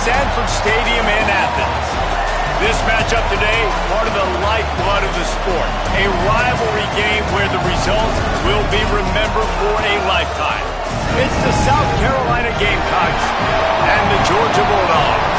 Sanford Stadium in Athens. This matchup today, part of the lifeblood of the sport. A rivalry game where the results will be remembered for a lifetime. It's the South Carolina Gamecocks and the Georgia Bulldogs.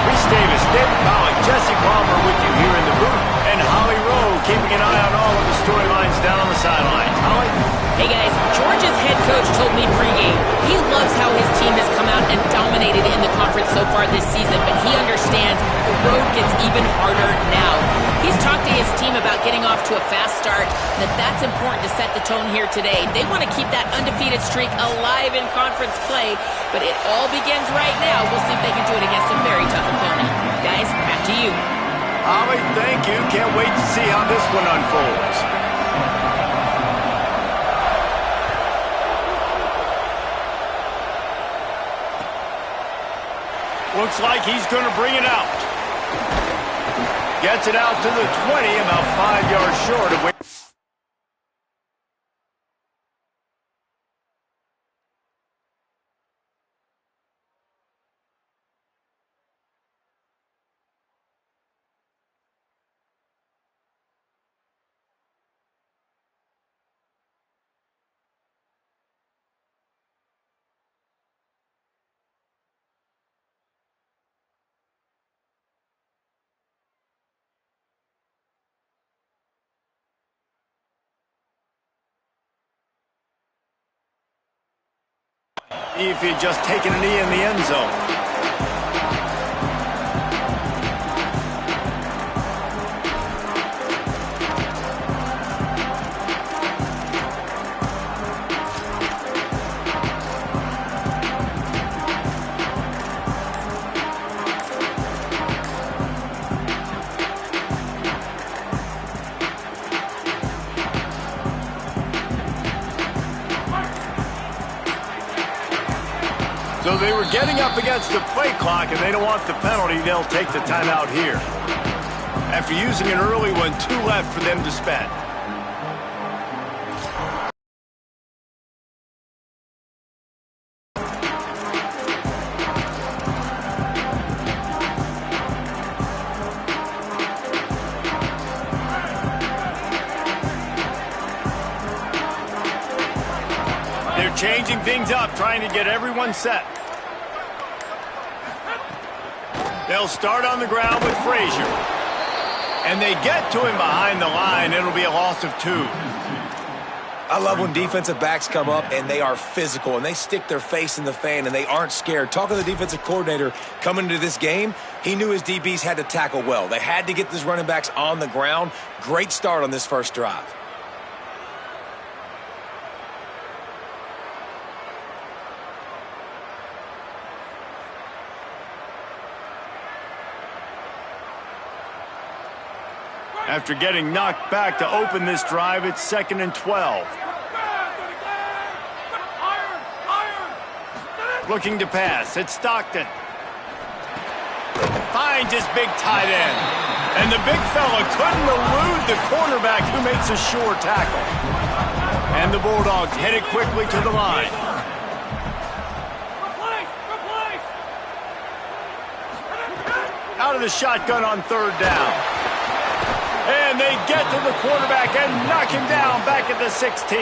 Reese Davis, David Pollock, Jesse Palmer with you here in the booth, and Holly Rowe keeping an eye on all of the storylines down on the sidelines. Holly? Hey guys, Georgia's head coach told me pregame he loves how his team has come out and dominated in the conference so far this season, but he understands the road gets even harder now. He's talked to his team about getting off to a fast start, and that's important to set the tone here today. They want to keep that undefeated streak alive in conference play, but it all begins right now. We'll see if they can do it against a very tough opponent. Guys, back to you. Holly, thank you. Can't wait to see how this one unfolds. Looks like he's going to bring it out. Gets it out to the 20, about 5 yards short of where... If he had just taken a knee in the end zone. So they were getting up against the play clock, and they don't want the penalty. They'll take the timeout here. After using an early one, 2 left for them to spend. They're changing things up, trying to get everyone set. They'll start on the ground with Frazier. And they get to him behind the line. It'll be a loss of 2. I love when defensive backs come up and they are physical and they stick their face in the fan and they aren't scared. Talking to the defensive coordinator coming into this game, he knew his DBs had to tackle well. They had to get these running backs on the ground. Great start on this first drive. After getting knocked back to open this drive, it's 2nd and 12. Looking to pass. It's Stockton. Finds his big tight end. And the big fella couldn't elude the cornerback who makes a sure tackle. And the Bulldogs headed quickly to the line. Out of the shotgun on 3rd down. And they get to the quarterback and knock him down back at the 16.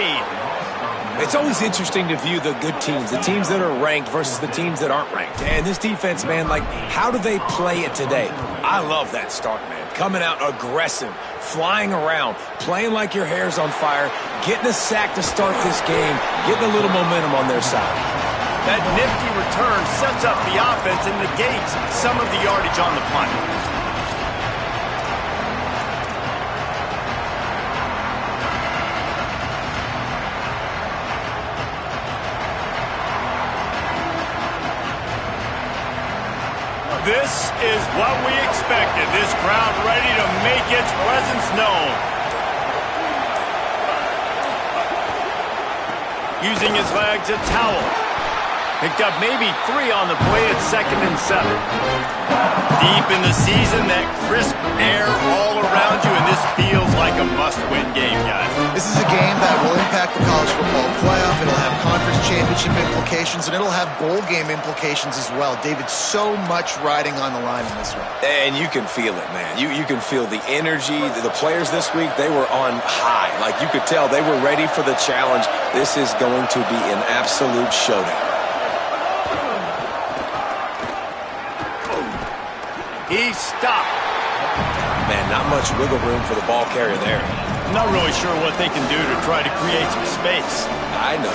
It's always interesting to view the good teams, the teams that are ranked versus the teams that aren't ranked. And this defense, man, like, how do they play it today? I love that start, man. Coming out aggressive, flying around, playing like your hair's on fire, getting a sack to start this game, getting a little momentum on their side. That nifty return sets up the offense and negates some of the yardage on the punt. This is what we expected. This crowd ready to make its presence known. Using his legs, it's Howell. Picked up maybe 3 on the play at 2nd and 7. Deep in the season, that crisp air all around you, and this feels like a must-win game, guys. This is a game that will impact the college football playoff. It'll have conference championship implications, and it'll have bowl game implications as well. David, so much riding on the line in this one. And you can feel it, man. You can feel the energy. The players this week, they were on high. Like, you could tell they were ready for the challenge. This is going to be an absolute showdown. He stopped. Man, not much wiggle room for the ball carrier there. Not really sure what they can do to try to create some space. I know.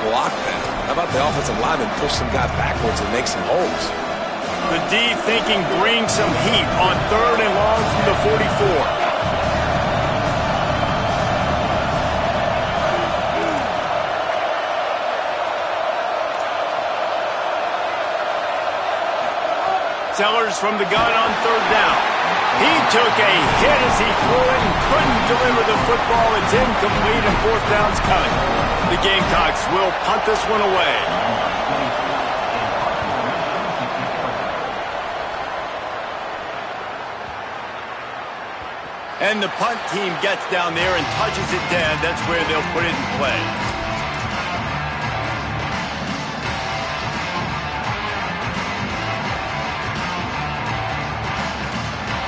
Block that. How about the offensive lineman push some guy backwards and make some holes? The D thinking bring some heat on 3rd and long from the 44. Sellers from the gun on 3rd down. He took a hit as he threw it and couldn't deliver the football. It's incomplete and 4th down's coming. The Gamecocks will punt this one away. And the punt team gets down there and touches it dead. That's where they'll put it in play.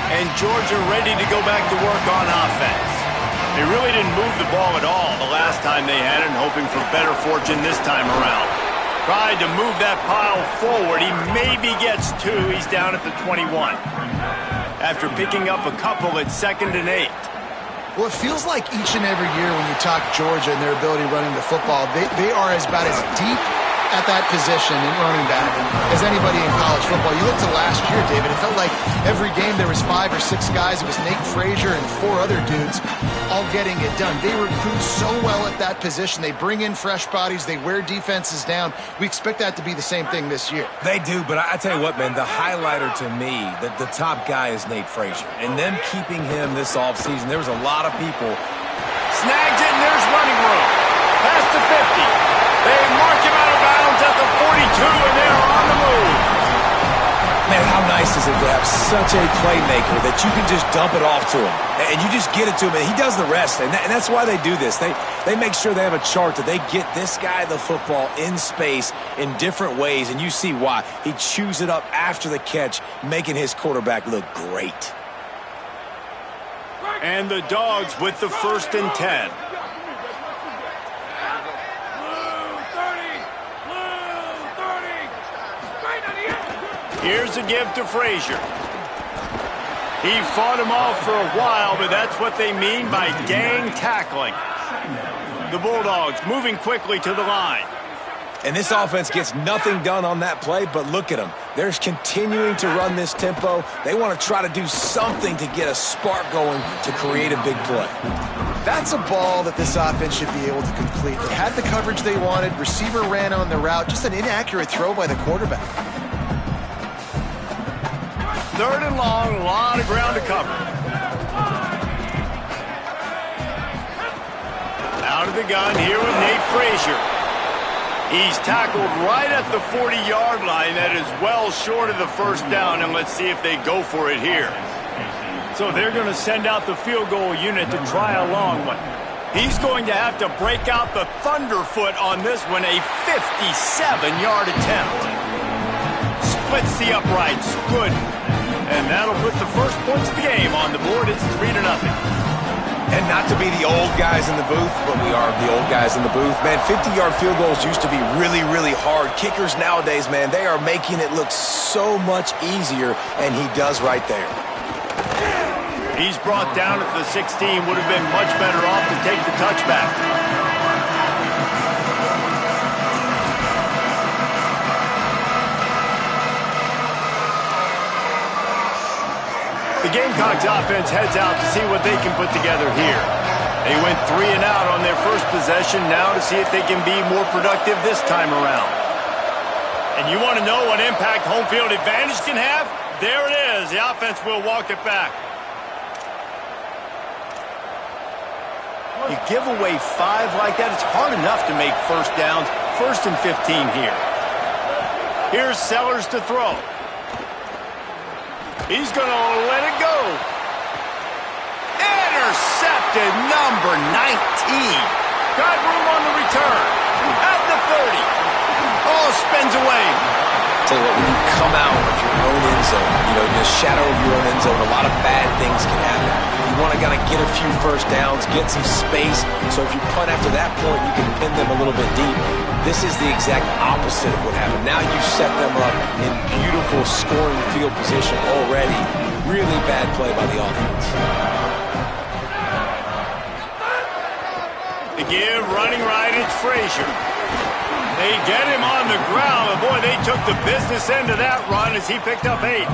And Georgia ready to go back to work on offense. They really didn't move the ball at all the last time they had it, and hoping for better fortune this time around. Tried to move that pile forward. He maybe gets 2. He's down at the 21. After picking up a couple at 2nd and 8. Well, it feels like each and every year when you talk Georgia and their ability running the football, they are about as deep at that position in running back as anybody in college football. You look to last year, David, it felt like every game there was 5 or 6 guys. It was Nate Frazier and 4 other dudes all getting it done. They recruit so well at that position. They bring in fresh bodies. They wear defenses down. We expect that to be the same thing this year. They do, but I tell you what, man, the highlighter to me, the top guy is Nate Frazier. And them keeping him this offseason, there was a lot of people. Snags it, and there's running room. Past the 50. They mark him out of bounds at the 42, and they're on the move. Man, how nice is it to have such a playmaker that you can just dump it off to him, and you just get it to him, and he does the rest, and that's why they do this. They make sure they have a chart that they get this guy the football in space in different ways, and you see why. He chews it up after the catch, making his quarterback look great. And the Dogs with the 1st and 10. Here's a give to Frazier. He fought him off for a while, but that's what they mean by gang tackling. The Bulldogs moving quickly to the line. And this offense gets nothing done on that play, but look at them. They're continuing to run this tempo. They want to try to do something to get a spark going to create a big play. That's a ball that this offense should be able to complete. They had the coverage they wanted. Receiver ran on the route. Just an inaccurate throw by the quarterback. 3rd and long, a lot of ground to cover. Out of the gun here with Nate Frazier. He's tackled right at the 40-yard line. That is well short of the 1st down, and let's see if they go for it here. So they're going to send out the field goal unit to try a long one. He's going to have to break out the thunderfoot on this one, a 57-yard attempt. Splits the uprights. Good. And that'll put the first points of the game on the board. It's 3-0. And not to be the old guys in the booth, but we are the old guys in the booth. Man, 50-yard field goals used to be really, really hard. Kickers nowadays, man, they are making it look so much easier, and he does right there. He's brought down at the 16. Would have been much better off to take the touchback. The Gamecocks offense heads out to see what they can put together here. They went 3 and out on their first possession, now to see if they can be more productive this time around. And you want to know what impact home field advantage can have? There it is. The offense will walk it back. You give away 5 like that, it's hard enough to make 1st downs. 1st and 15 here. Here's Sellers to throw. He's going to let it go. Intercepted, number 19. Got room on the return. At the 30. Oh, spins away. Tell you what, when you come out of your own end zone, the shadow of your own end zone, a lot of bad things can happen. You want to kind of get a few first downs, get some space, so if you punt after that point, you can pin them a little bit deep. This is the exact opposite of what happened. Now you set them up in beautiful scoring field position already. Really bad play by the offense. To give, running right, it's Frazier. They get him on the ground, and boy, they took the business end of that run as he picked up 8.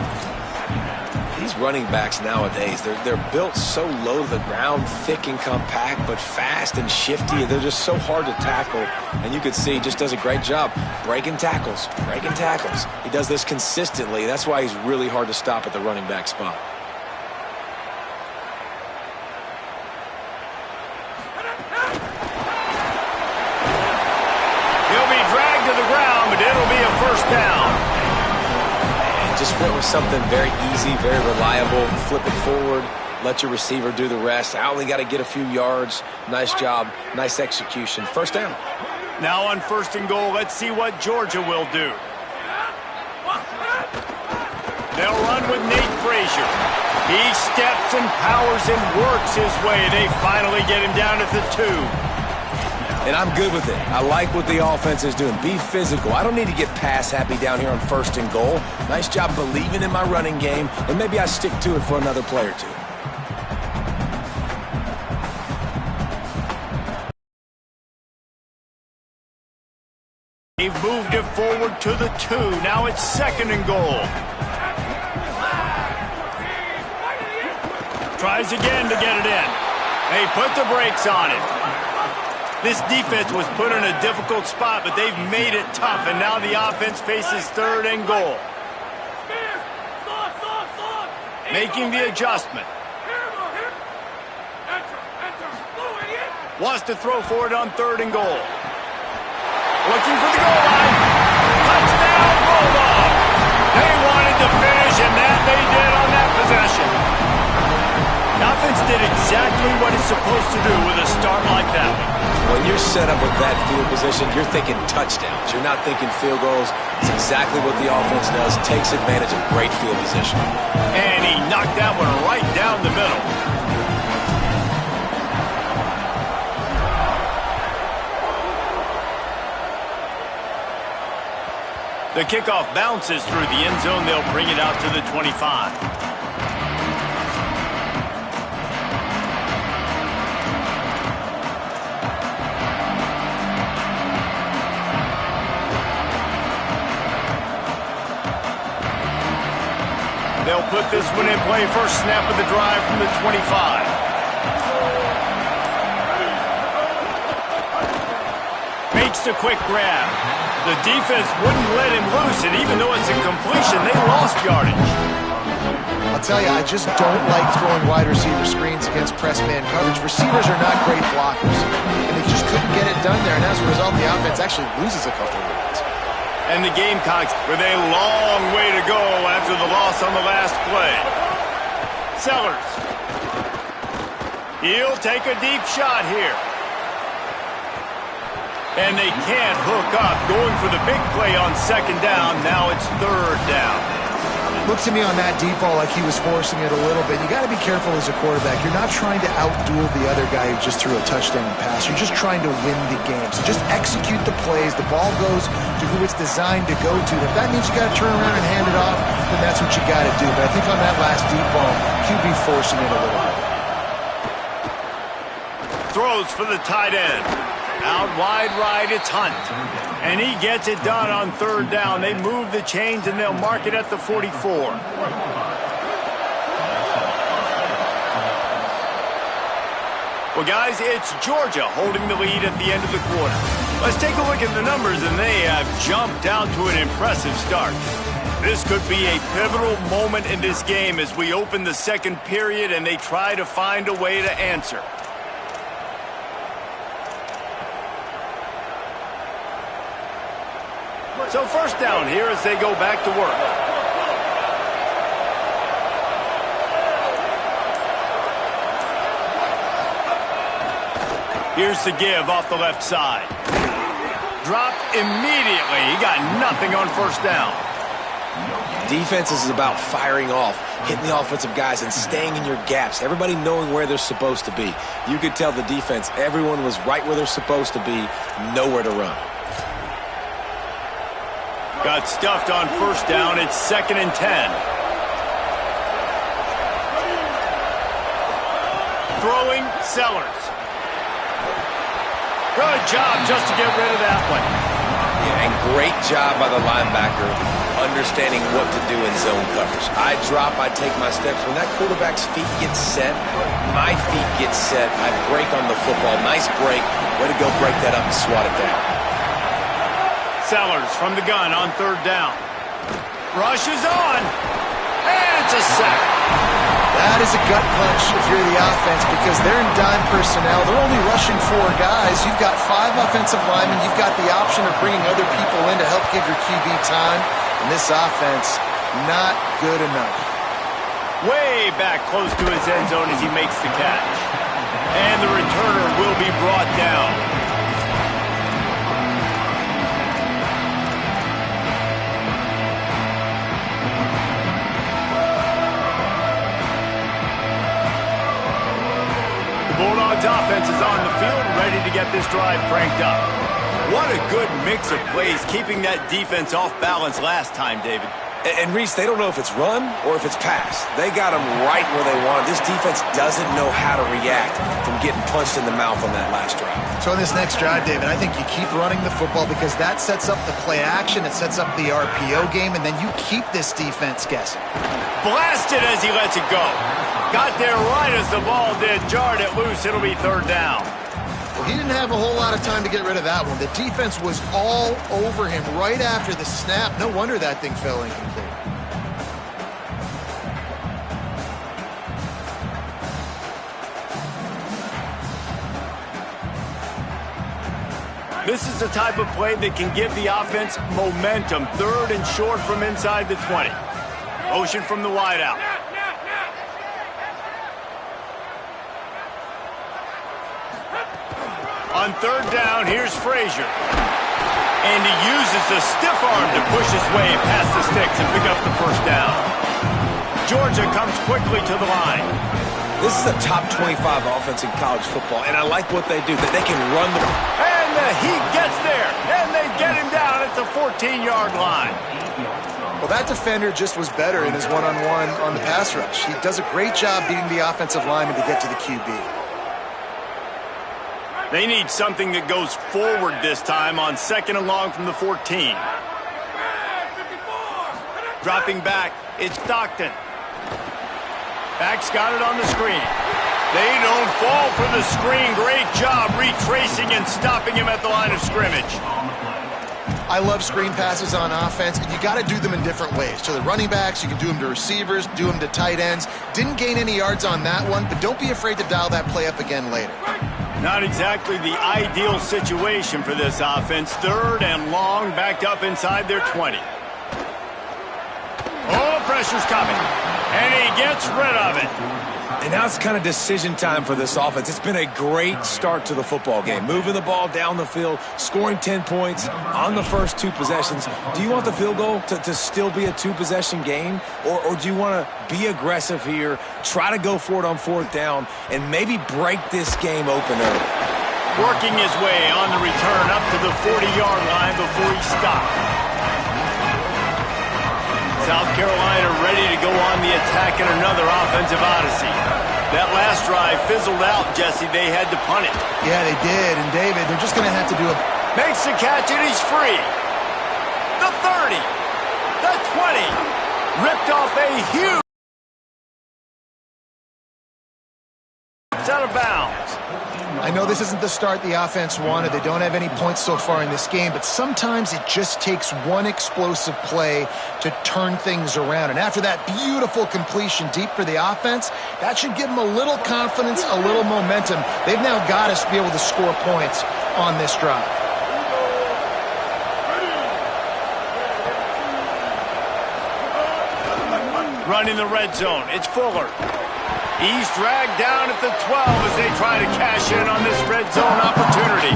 These running backs nowadays, they're built so low to the ground, thick and compact, but fast and shifty. They're just so hard to tackle, and you can see he just does a great job breaking tackles. He does this consistently. That's why he's really hard to stop at the running back spot. To the ground, but it'll be a first down. And just went with something very easy, very reliable. Flip it forward, let your receiver do the rest. I only got to get a few yards. Nice job, nice execution. First down. Now on 1st and goal, let's see what Georgia will do. They'll run with Nate Frazier. He steps and powers and works his way. They finally get him down at the 2. And I'm good with it. I like what the offense is doing. Be physical. I don't need to get pass happy down here on 1st and goal. Nice job believing in my running game, and maybe I stick to it for another play or two. They've moved it forward to the 2. Now it's 2nd and goal. Tries again to get it in. They put the brakes on it. This defense was put in a difficult spot, but they've made it tough, and now the offense faces 3rd and goal. Making the adjustment. Wants to throw for it on 3rd and goal. Looking for the goal line. Touchdown, Bulldog. They wanted to finish, and that they did on that possession. The offense did exactly what it's supposed to do with a start like that one. When you're set up with that field position, you're thinking touchdowns. You're not thinking field goals. It's exactly what the offense does. Takes advantage of great field position. And he knocked that one right down the middle. The kickoff bounces through the end zone. They'll bring it out to the 25. They'll put this one in play. First snap of the drive from the 25. Makes the quick grab. The defense wouldn't let him loose, and even though it's a completion, they lost yardage. I'll tell you, I just don't like throwing wide receiver screens against press man coverage. Receivers are not great blockers, and they just couldn't get it done there, and as a result, the offense actually loses a couple of yards. And the Gamecocks with a long way to go after the loss on the last play. Sellers. He'll take a deep shot here. And they can't hook up. Going for the big play on 2nd down. Now it's 3rd down. Looked to me on that deep ball like he was forcing it a little bit. You got to be careful as a quarterback. You're not trying to outduel the other guy who just threw a touchdown pass. You're just trying to win the game. So just execute the plays. The ball goes to who it's designed to go to. If that means you got to turn around and hand it off, then that's what you got to do. But I think on that last deep ball, QB forcing it a little bit. Throws for the tight end. Out wide right, it's Hunt. And he gets it done on 3rd down. They move the chains, and they'll mark it at the 44. Well, guys, it's Georgia holding the lead at the end of the quarter. Let's take a look at the numbers, and they have jumped out to an impressive start. This could be a pivotal moment in this game as we open the 2nd period, and they try to find a way to answer. So first down here as they go back to work. Here's the give off the left side. Dropped immediately. He got nothing on first down. Defense is about firing off, hitting the offensive guys, and staying in your gaps. Everybody knowing where they're supposed to be. You could tell the defense, everyone was right where they're supposed to be, nowhere to run. Got stuffed on first down. It's 2nd and 10. Throwing, Sellers. Good job just to get rid of that one. Yeah, and great job by the linebacker understanding what to do in zone coverage. I drop, I take my steps. When that quarterback's feet get set, my feet get set. I break on the football. Nice break. Way to go break that up and swat it down. Sellers from the gun on 3rd down. Rush is on. And it's a sack. That is a gut punch if you're the offense because they're in dime personnel. They're only rushing 4 guys. You've got 5 offensive linemen. You've got the option of bringing other people in to help give your QB time. And this offense, not good enough. Way back close to his end zone as he makes the catch. And the returner will be brought down. Bulldogs offense is on the field, ready to get this drive cranked up. What a good mix of plays, keeping that defense off balance last time, David. And Reese, they don't know if it's run or if it's pass. They got them right where they want it. This defense doesn't know how to react from getting punched in the mouth on that last drive. So in this next drive, David, I think you keep running the football because that sets up the play action, it sets up the RPO game, and then you keep this defense guessing. Blasted as he lets it go. Got there right as the ball did. Jarred it loose. It'll be 3rd down. Well, he didn't have a whole lot of time to get rid of that one. The defense was all over him right after the snap. No wonder that thing fell incomplete. This is the type of play that can give the offense momentum. 3rd and short from inside the 20. Motion from the wideout. On 3rd down, here's Frazier. And he uses the stiff arm to push his way past the sticks and pick up the first down. Georgia comes quickly to the line. This is a top 25 offense in college football, and I like what they do, that they can run the... And the Heat gets there, and they get him down at the 14-yard line. Well, that defender just was better in his one-on-one on the pass rush. He does a great job beating the offensive lineman to get to the QB. They need something that goes forward this time on 2nd and long from the 14. Dropping back, it's Stockton. Back's got it on the screen. They don't fall for the screen. Great job retracing and stopping him at the line of scrimmage. I love screen passes on offense, and you got to do them in different ways. To the running backs, you can do them to receivers, do them to tight ends. Didn't gain any yards on that one, but don't be afraid to dial that play up again later. Not exactly the ideal situation for this offense. 3rd and long, backed up inside their 20. Oh, pressure's coming, and he gets rid of it. And now it's kind of decision time for this offense. It's been a great start to the football game. Moving the ball down the field, scoring 10 points on the first 2 possessions. Do you want the field goal to still be a 2-possession game? Or do you want to be aggressive here, try to go for it on 4th down, and maybe break this game open early? Working his way on the return up to the 40-yard line before he stopped. South Carolina ready to go on the attack in another offensive odyssey. That last drive fizzled out, Jesse. They had to punt it. Yeah, they did. And, David, they're just going to have to do a... Makes the catch, and he's free. The 30. The 20. Ripped off a huge... out of bounds. I know this isn't the start the offense wanted. They don't have any points so far in this game, but sometimes it just takes one explosive play to turn things around. And after that beautiful completion deep for the offense, that should give them a little confidence, a little momentum. They've now got us to be able to score points on this drive. Running the red zone, it's Fuller. He's dragged down at the 12 as they try to cash in on this red zone opportunity.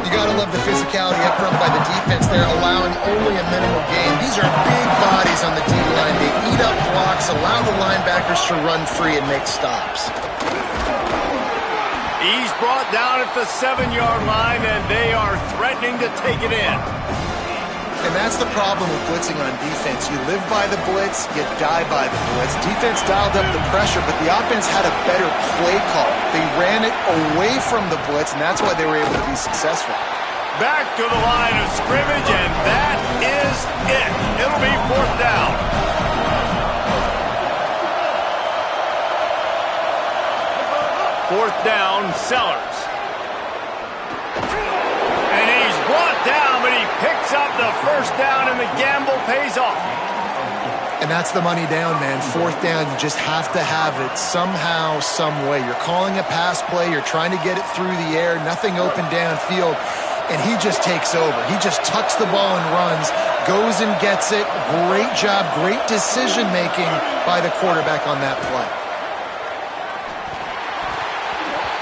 You got to love the physicality up front by the defense there, allowing only a minimal gain. These are big bodies on the D-line. They eat up blocks, allow the linebackers to run free and make stops. He's brought down at the 7-yard line, and they are threatening to take it in. And that's the problem with blitzing on defense. You live by the blitz, you die by the blitz. Defense dialed up the pressure, but the offense had a better play call. They ran it away from the blitz, and that's why they were able to be successful. Back to the line of scrimmage, and that is it. It'll be 4th down. Fourth down, Sellers. And he's brought down, but he picks up the first down, and the gamble pays off. And that's the money down, man. 4th down, you just have to have it somehow, some way. You're calling a pass play. You're trying to get it through the air. Nothing open downfield. And he just takes over. He just tucks the ball and runs, goes and gets it. Great job, great decision-making by the quarterback on that play.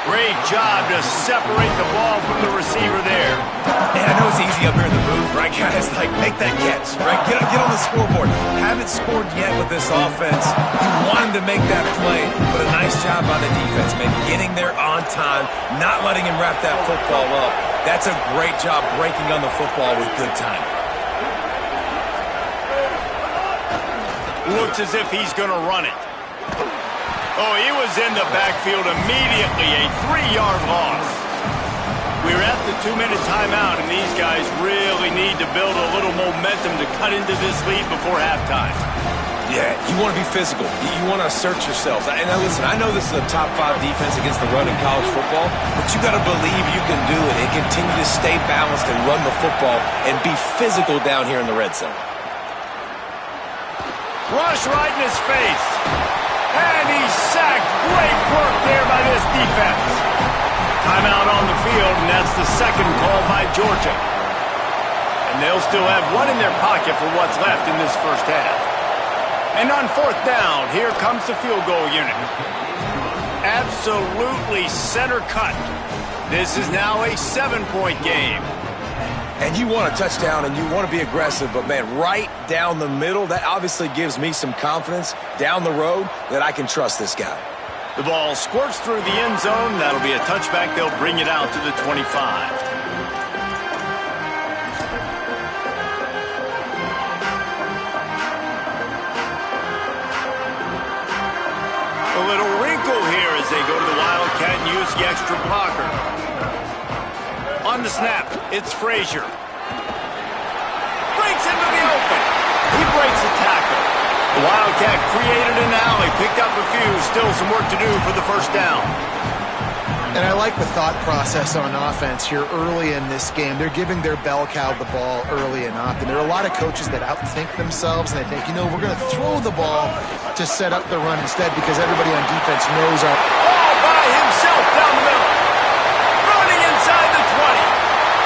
Great job to separate the ball from the receiver there. And I know it's easy up here in the booth, right, guys? Like, make that catch, right? Get on the scoreboard. Haven't scored yet with this offense. He wanted to make that play, but a nice job by the defense, man. Getting there on time, not letting him wrap that football up. That's a great job breaking on the football with good time. Looks as if he's going to run it. Oh, he was in the backfield immediately, a 3-yard loss. We're at the 2-minute timeout, and these guys really need to build a little momentum to cut into this lead before halftime. Yeah, you want to be physical. You want to assert yourselves. And now listen, I know this is a top 5 defense against the run in college football, but you got to believe you can do it and continue to stay balanced and run the football and be physical down here in the red zone. Rush right in his face. And he's sacked. Great work there by this defense. Timeout on the field, and that's the second call by Georgia. And they'll still have one in their pocket for what's left in this first half. And on 4th down, here comes the field goal unit. Absolutely center cut. This is now a 7-point game. And you want a touchdown and you want to be aggressive, but, man, right down the middle, that obviously gives me some confidence down the road that I can trust this guy. The ball squirts through the end zone. That'll be a touchback. They'll bring it out to the 25. A little wrinkle here as they go to the Wildcat and use the extra blocker. On the snap, it's Frazier. Breaks into the open. He breaks the tackle. The Wildcat created an alley, picked up a few. Still some work to do for the first down. And I like the thought process on offense here early in this game. They're giving their bell cow the ball early and often. There are a lot of coaches that outthink themselves, and they think, we're going to throw the ball to set up the run instead because everybody on defense knows our... All by himself down the middle. Running inside the 20.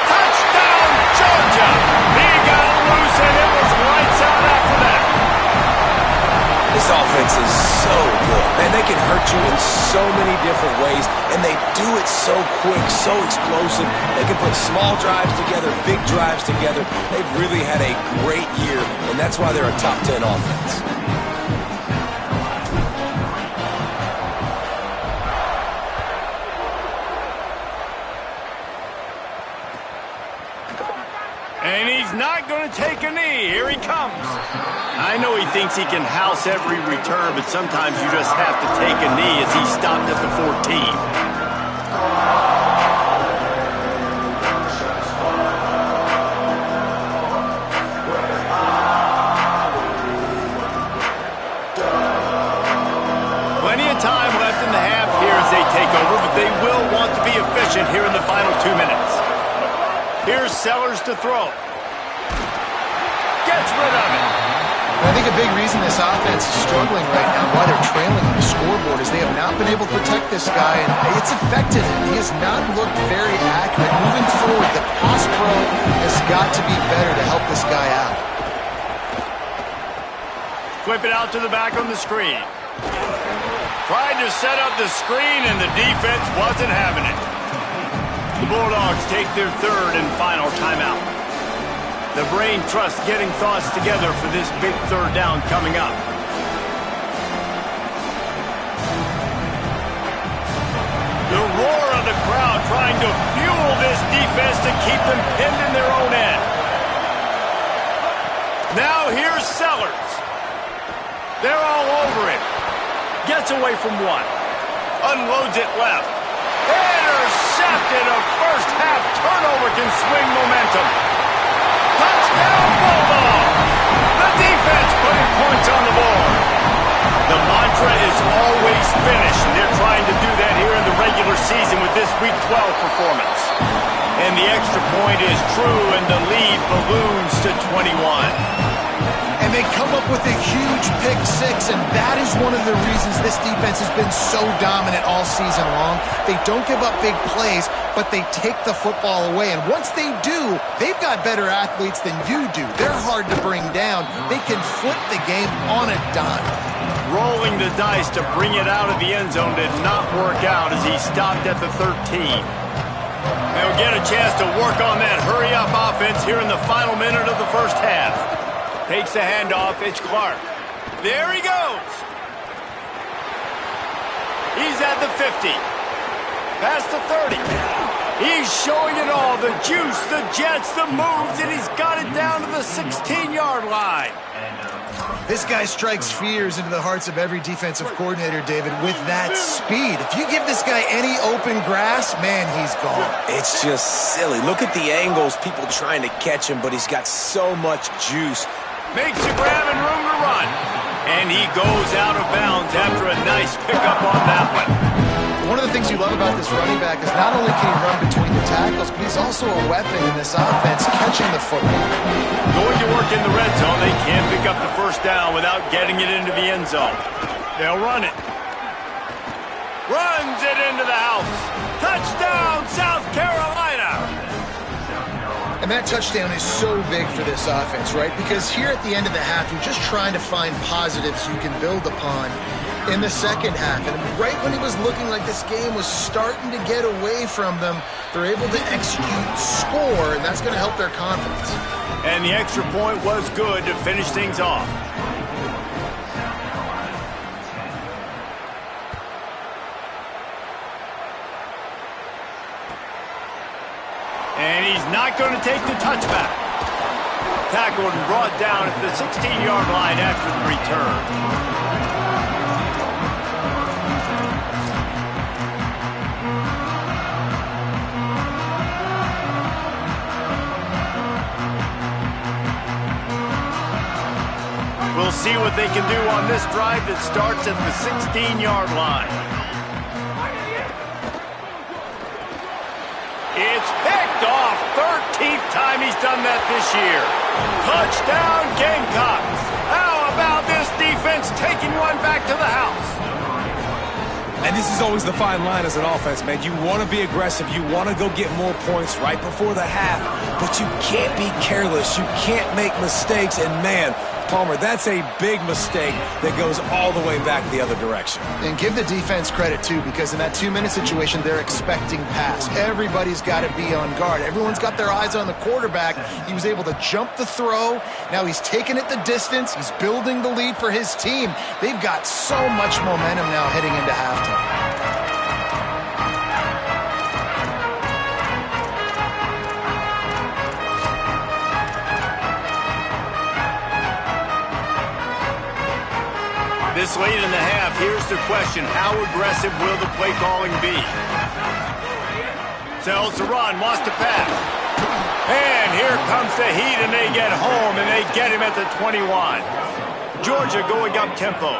Touchdown, Georgia. He got loose, and it was lights out after that. This offense is so good. Man, they can hurt you in so many different ways, and they do it so quick, so explosive. They can put small drives together, big drives together. They've really had a great year, and that's why they're a top 10 offense. And he's not going to take a knee. Here he comes. I know he thinks he can house every return, but sometimes you just have to take a knee as he stopped at the 14. Plenty of time left in the half here as they take over, but they will want to be efficient here in the final 2 minutes. Here's Sellers to throw. Gets rid of it. I think a big reason this offense is struggling right now, why they're trailing on the scoreboard, is they have not been able to protect this guy, and it's affected him. He has not looked very accurate. Moving forward, the pass pro has got to be better to help this guy out. whip it out to the back on the screen. Tried to set up the screen, and the defense wasn't having it. The Bulldogs take their third and final timeout. The brain trust getting thoughts together for this big third down coming up. The roar of the crowd trying to fuel this defense to keep them pinned in their own end. Now here's Sellers. They're all over him. Gets away from one. Unloads it left. Intercepted. A first-half turnover can swing momentum. Touchdown, Bulldog! The defense putting points on the board. The mantra is always finish, and they're trying to do that here in the regular season with this Week 12 performance. And the extra point is true, and the lead balloons to 21. And they come up with a huge pick six, and that is one of the reasons this defense has been so dominant all season long. They don't give up big plays, but they take the football away. And once they do, they've got better athletes than you do. They're hard to bring down. They can flip the game on a dime. Rolling the dice to bring it out of the end zone did not work out as he stopped at the 13. They'll get a chance to work on that hurry-up offense here in the final minute of the first half. Takes the handoff. It's Clark. There he goes. He's at the 50. Past the 30. He's showing it all. The juice, the jets, the moves, and he's got it down to the 16-yard line. This guy strikes fears into the hearts of every defensive coordinator, David, with that speed. If you give this guy any open grass, man, he's gone. It's just silly. Look at the angles, people trying to catch him, but he's got so much juice. Makes a grab and room to run. And he goes out of bounds after a nice pickup on that one. One of the things you love about this running back is not only can he run between the tackles, but he's also a weapon in this offense, catching the football. Going to work in the red zone, they can't pick up the first down without getting it into the end zone. They'll run it. Runs it into the house. Touchdown, South Carolina! And that touchdown is so big for this offense, right? Because here at the end of the half, you're just trying to find positives you can build upon in the second half. And right when it was looking like this game was starting to get away from them, they're able to execute, score, and that's going to help their confidence. And the extra point was good to finish things off. And he's not going to take the touchback. Tackled and brought down at the 16-yard line after the return. We'll see what they can do on this drive that starts at the 16-yard line. It's picked off. 13th time he's done that this year. Touchdown, Gamecocks. How about this defense taking one back to the house? And this is always the fine line as an offense, man. You want to be aggressive. You want to go get more points right before the half, but you can't be careless. You can't make mistakes. And, man, Palmer, that's a big mistake that goes all the way back the other direction. And give the defense credit, too, because in that 2-minute situation, they're expecting pass. Everybody's got to be on guard. Everyone's got their eyes on the quarterback. He was able to jump the throw. Now he's taking it the distance. He's building the lead for his team. They've got so much momentum now heading into halftime. This late in the half, here's the question. How aggressive will the play calling be? Sells the run, wants to pass. And here comes the heat, and they get home, and they get him at the 21. Georgia going up tempo.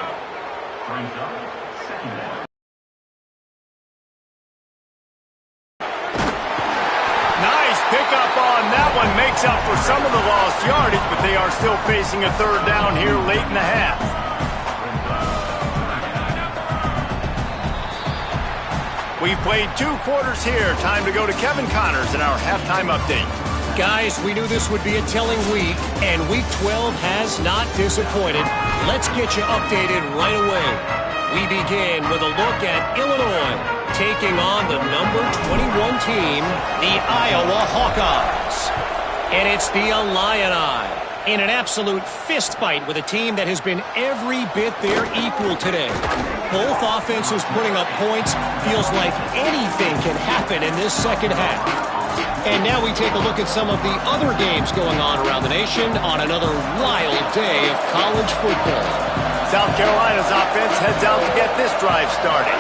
Nice pickup on that one. Makes up for some of the lost yardage, but they are still facing a third down here late in the half. We've played 2 quarters here. Time to go to Kevin Connors in our halftime update. Guys, we knew this would be a telling week, and Week 12 has not disappointed. Let's get you updated right away. We begin with a look at Illinois taking on the number 21 team, the Iowa Hawkeyes. And it's the Illini in an absolute fist fight with a team that has been every bit their equal today. Both offenses putting up points. Feels like anything can happen in this second half. And now we take a look at some of the other games going on around the nation on another wild day of college football. South Carolina's offense heads out to get this drive started.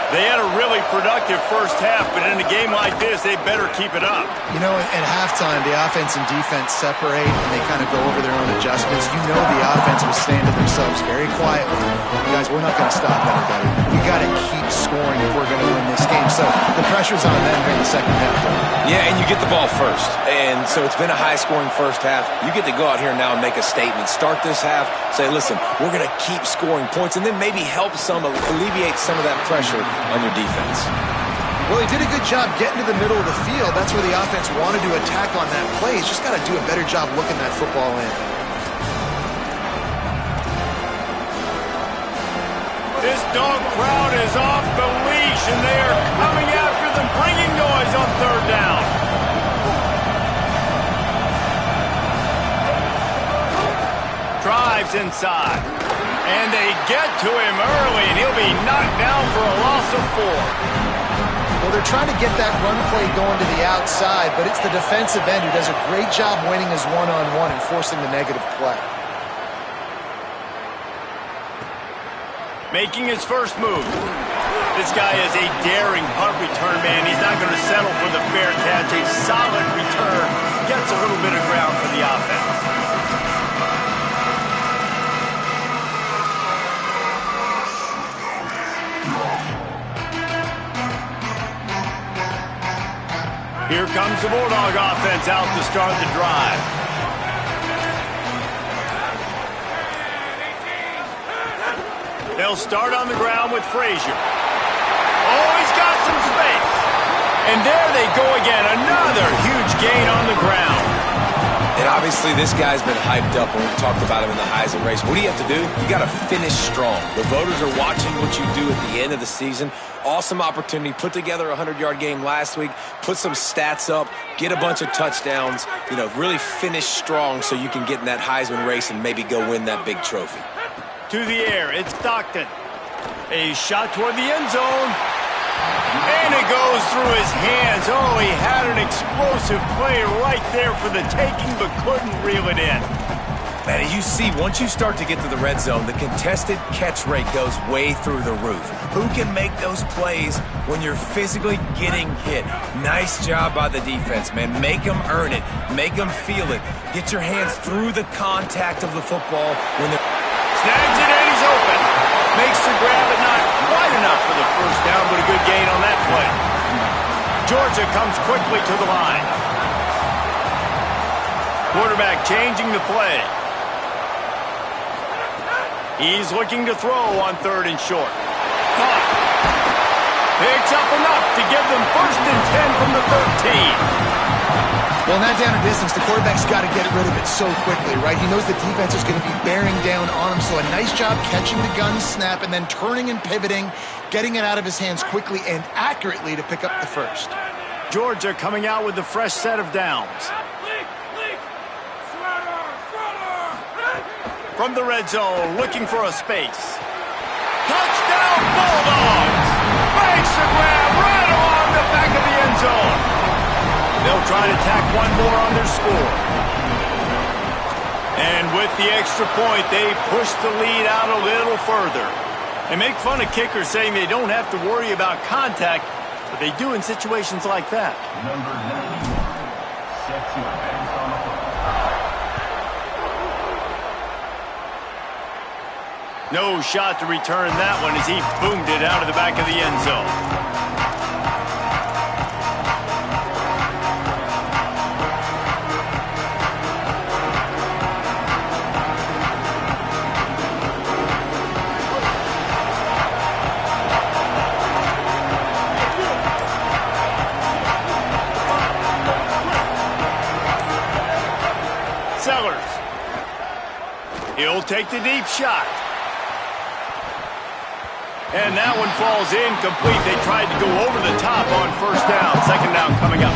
They had a really productive first half, but in a game like this, they better keep it up. You know, at halftime, the offense and defense separate, and they kind of go over their own adjustments. You know the offense was saying to themselves very quietly, guys, we're not going to stop anybody. We got to keep scoring if we're going to win this game. So the pressure's on them during the second half. Yeah, and you get the ball first. And so it's been a high-scoring first half. You get to go out here now and make a statement. Start this half, say, listen, we're going to keep scoring points, and then maybe help alleviate some of that pressure on your defense. Well, he did a good job getting to the middle of the field. That's where the offense wanted to attack on that play. He's just got to do a better job looking that football in. This dog crowd is off the leash, and they are coming after them, bringing noise on third down. Drives inside. And they get to him early, and he'll be knocked down for a loss of 4. Well, they're trying to get that run play going to the outside, but it's the defensive end who does a great job winning his one-on-one and forcing the negative play. Making his first move. This guy is a daring punt return man. He's not going to settle for the fair catch. A solid return. Gets a little bit of ground for the offense. Here comes the Bulldog offense out to start the drive. They'll start on the ground with Frazier. Oh, he's got some space. And there they go again. Another huge gain on the ground. And obviously this guy's been hyped up when we talked about him in the Heisman race. What do you have to do? You got to finish strong. The voters are watching what you do at the end of the season. Awesome opportunity. Put together a 100-yard game last week. Put some stats up. Get a bunch of touchdowns. You know, really finish strong so you can get in that Heisman race and maybe go win that big trophy. To the air, it's Stockton. A shot toward the end zone. And it goes through his hands. Oh, he had an explosive play right there for the taking, but couldn't reel it in. Man, you see, once you start to get to the red zone, the contested catch rate goes way through the roof. Who can make those plays when you're physically getting hit? Nice job by the defense, man. Make them earn it. Make them feel it. Get your hands through the contact of the football when they're... Snags it and he's open. Makes the grab, but not quite enough for the first down, but a good gain on that play. Georgia comes quickly to the line. Quarterback changing the play. He's looking to throw on 3rd and short. Caught. Picks up enough to give them 1st and 10 from the 13. Well, in that down and distance, the quarterback's got to get rid of it so quickly, right? He knows the defense is going to be bearing down on him, so a nice job catching the gun snap and then turning and pivoting, getting it out of his hands quickly and accurately to pick up the 1st. Georgia coming out with a fresh set of downs. From the red zone, looking for a space. Touchdown, Bulldogs! Makes the grab right along the back of the end zone. They'll try to tack one more on their score. And with the extra point, they push the lead out a little further. They make fun of kickers saying they don't have to worry about contact, but they do in situations like that. Number 90 sets your base on the football. No shot to return that one as he boomed it out of the back of the end zone. He'll take the deep shot. And that one falls incomplete. They tried to go over the top on first down. Second down coming up.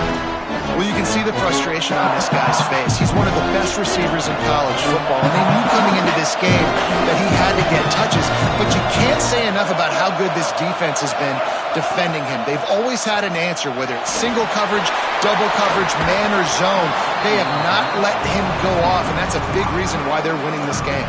Well, you can see the frustration on this guy's face. He's one of the best receivers in college football, and they knew coming into this game that he had to get touches. But you can't say enough about how good this defense has been defending him. They've always had an answer, whether it's single coverage, double coverage, man or zone. They have not let him go off, and that's a big reason why they're winning this game.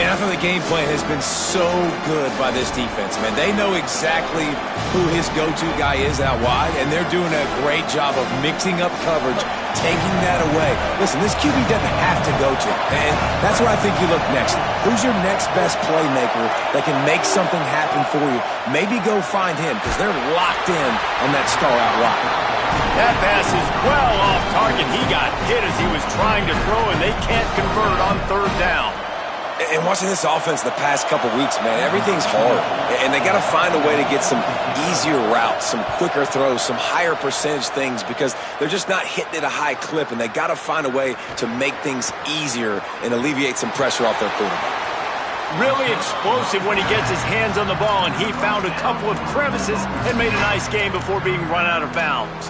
And I think the game plan has been so good by this defense, man. They know exactly who his go-to guy is out wide, and they're doing a great job of mixing up coverage, taking that away. Listen, this QB doesn't have to go to, and that's where I think you look next. Who's your next best playmaker that can make something happen for you? Maybe go find him, because they're locked in on that star out wide. That pass is well off target. He got hit as he was trying to throw, and they can't convert on third down. And watching this offense the past couple weeks, man, everything's hard. And they got to find a way to get some easier routes, some quicker throws, some higher percentage things because they're just not hitting at a high clip. And they got to find a way to make things easier and alleviate some pressure off their quarterback. Really explosive when he gets his hands on the ball, and he found a couple of crevices and made a nice game before being run out of bounds.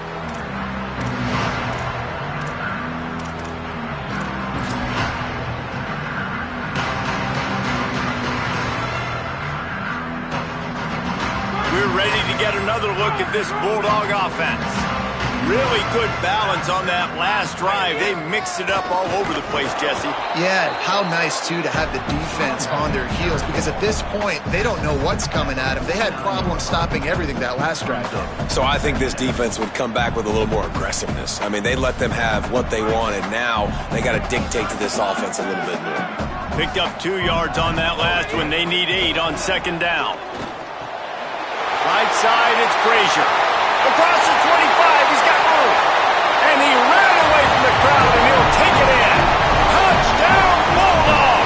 We're ready to get another look at this Bulldog offense. Really good balance on that last drive. They mixed it up all over the place, Jesse. Yeah, how nice, too, to have the defense on their heels because at this point, they don't know what's coming at them. They had problems stopping everything that last drive did. So I think this defense would come back with a little more aggressiveness. I mean, they let them have what they wanted. Now they got to dictate to this offense a little bit more. Picked up 2 yards on that last one. They need 8 on second down. Right side, it's Frazier. Across the 25, he's got room. And he ran away from the crowd, and he'll take it in. Touchdown, Bulldog!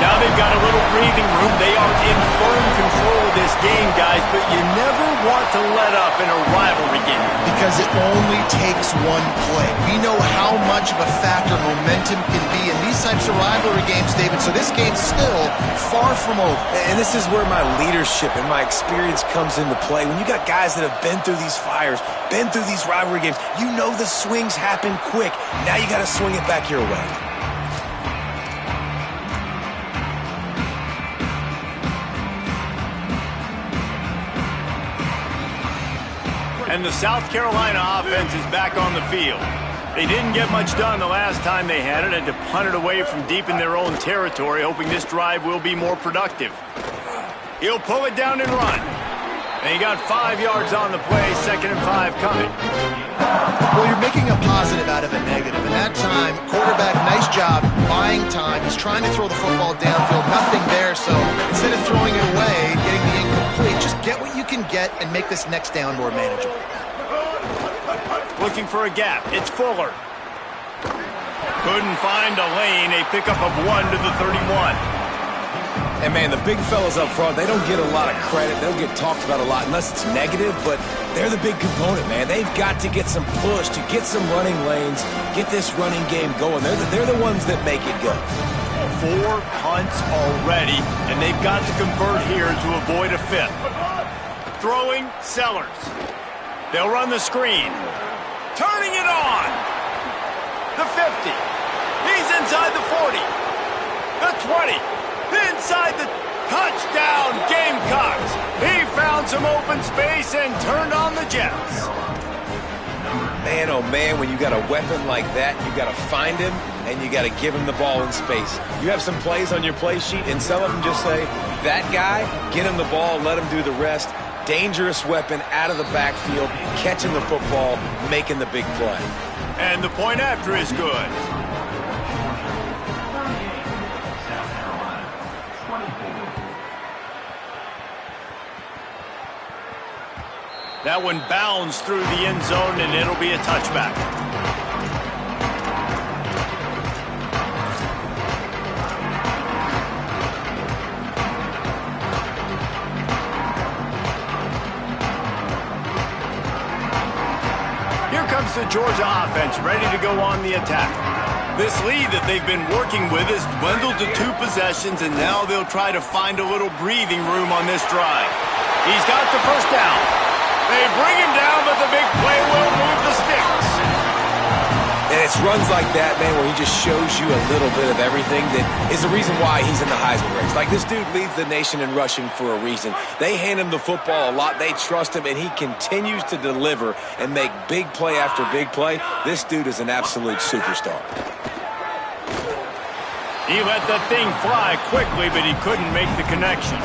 Now they've got a little breathing room. They are in firm control of this game, guys, but you never want to let up in a rivalry game. Because it only takes one play. We know how much of a factor momentum can be in these types of rivalry games, David, so this game's still far from over. And this is where my leadership and my experience comes into play. When you got guys that have been through these fires, been through these rivalry games, you know the swings happen quick. Now you got to swing it back your way. And the South Carolina offense is back on the field. They didn't get much done the last time they had it, and to punt it away from deep in their own territory, hoping this drive will be more productive. He'll pull it down and run. And he got 5 yards on the play, 2nd and 5 coming. Well, you're making a positive out of a negative. And that time, quarterback, nice job, buying time. He's trying to throw the football downfield, nothing there. So instead of throwing it away, getting the incomplete, just get what you can get and make this next down more manageable. Looking for a gap. It's Fuller. Couldn't find a lane. A pickup of 1 to the 31. And, man, the big fellas up front, they don't get a lot of credit. They don't get talked about a lot unless it's negative, but they're the big component, man. They've got to get some push to get some running lanes, get this running game going. They're the ones that make it go. 4 punts already, and they've got to convert here to avoid a 5th. Throwing, Sellers. They'll run the screen. Turning it on. The 50. He's inside the 40. The 20. Inside the touchdown, Gamecocks. He found some open space and turned on the Jets. Man, oh man, when you got a weapon like that, you got to find him and you got to give him the ball in space. You have some plays on your play sheet, and some of them just say, that guy, get him the ball, let him do the rest. Dangerous weapon out of the backfield, catching the football, making the big play. And the point after is good. That one bounds through the end zone, and it'll be a touchback. Here comes the Georgia offense, ready to go on the attack. This lead that they've been working with has dwindled to 2 possessions, and now they'll try to find a little breathing room on this drive. He's got the first down. They bring him down, but the big play will move the sticks. And it's runs like that, man, where he just shows you a little bit of everything that is the reason why he's in the Heisman race. Like, this dude leads the nation in rushing for a reason. They hand him the football a lot. They trust him, and he continues to deliver and make big play after big play. This dude is an absolute superstar. He let the thing fly quickly, but he couldn't make the connection.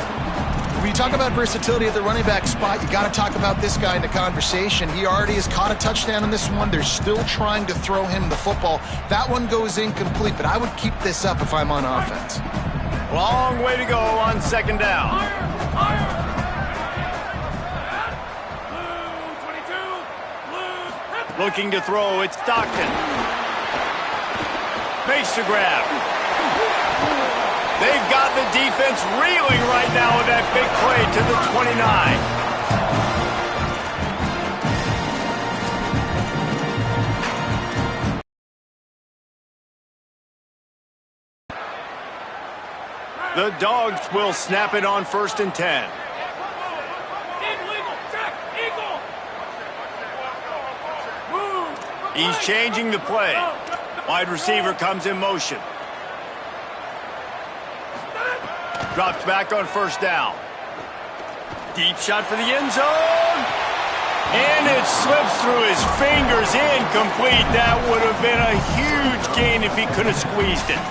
When you talk about versatility at the running back spot, you got to talk about this guy in the conversation. He already has caught a touchdown in this one. They're still trying to throw him the football. That one goes incomplete, but I would keep this up if I'm on offense. Long way to go on second down. Looking to throw, it's Stockton. Makes the grab. They've got the defense reeling right now with that big play to the 29. The Dogs will snap it on 1st and 10. He's changing the play. Wide receiver comes in motion. Drops back on 1st down. Deep shot for the end zone. And it slips through his fingers, incomplete. That would have been a huge gain if he could have squeezed it.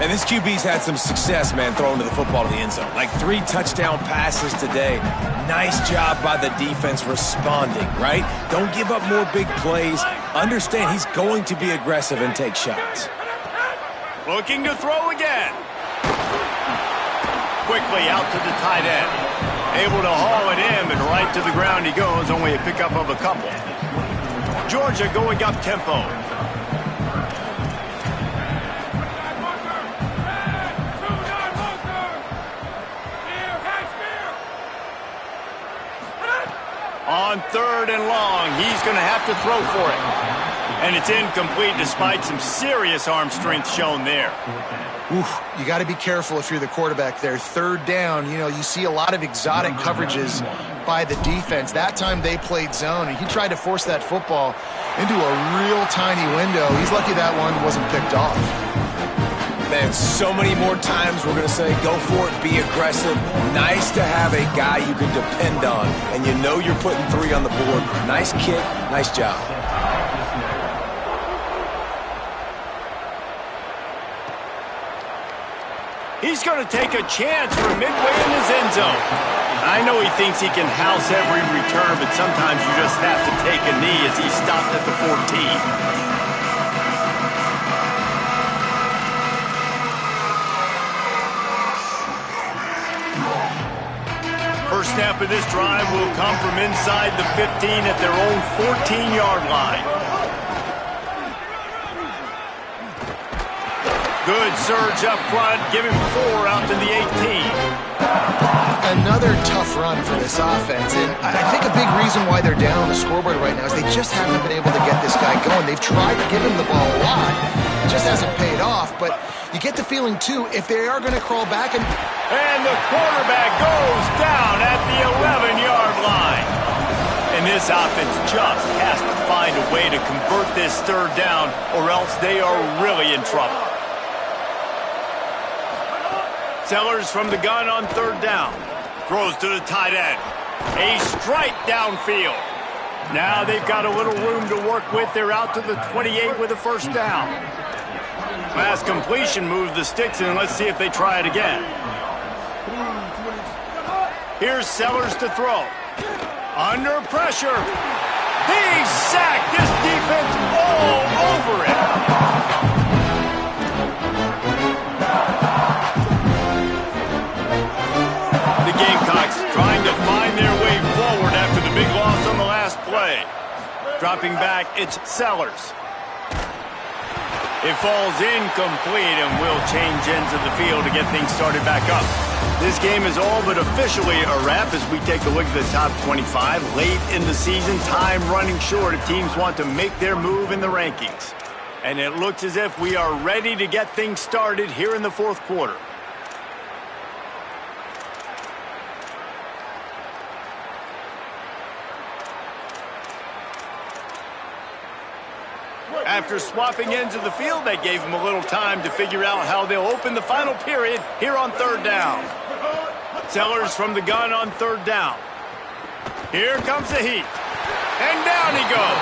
And this QB's had some success, man, throwing to the football to the end zone. Like 3 touchdown passes today. Nice job by the defense responding, right? Don't give up more big plays. Understand he's going to be aggressive and take shots. Looking to throw again. Quickly out to the tight end. Able to haul it in, and right to the ground he goes. Only a pickup of a couple. Georgia going up tempo. On 3rd and long, he's going to have to throw for it. And it's incomplete despite some serious arm strength shown there. Oof, you got to be careful if you're the quarterback there. 3rd down, you know, you see a lot of exotic coverages by the defense. That time they played zone, and he tried to force that football into a real tiny window. He's lucky that one wasn't picked off. Man, so many more times we're going to say, go for it, be aggressive. Nice to have a guy you can depend on, and you know you're putting 3 on the board. Nice kick, nice job. He's going to take a chance from midway in his end zone. I know he thinks he can house every return, but sometimes you just have to take a knee as he stopped at the 14. First snap of this drive will come from inside the 15 at their own 14-yard line. Good surge up front, giving 4 out to the 18. Another tough run for this offense, and I think a big reason why they're down on the scoreboard right now is they just haven't been able to get this guy going. They've tried to give him the ball a lot. It just hasn't paid off, but you get the feeling, too, if they are going to crawl back and the quarterback goes down at the 11-yard line. And this offense just has to find a way to convert this 3rd down, or else they are really in trouble. Sellers from the gun on 3rd down. Throws to the tight end. A strike downfield. Now they've got a little room to work with. They're out to the 28 with a 1st down. Last completion moved the sticks in. Let's see if they try it again. Here's Sellers to throw. Under pressure. He's sacked. This defense all over it. The Gamecocks trying to find their way forward after the big loss on the last play. Dropping back, it's Sellers. It falls incomplete and will change ends of the field to get things started back up. This game is all but officially a wrap as we take a look at the top 25. Late in the season, time running short if teams want to make their move in the rankings. And it looks as if we are ready to get things started here in the fourth quarter. After swapping ends of the field, that gave them a little time to figure out how they'll open the final period here on third down. Sellers from the gun on third down. Here comes the heat. And down he goes.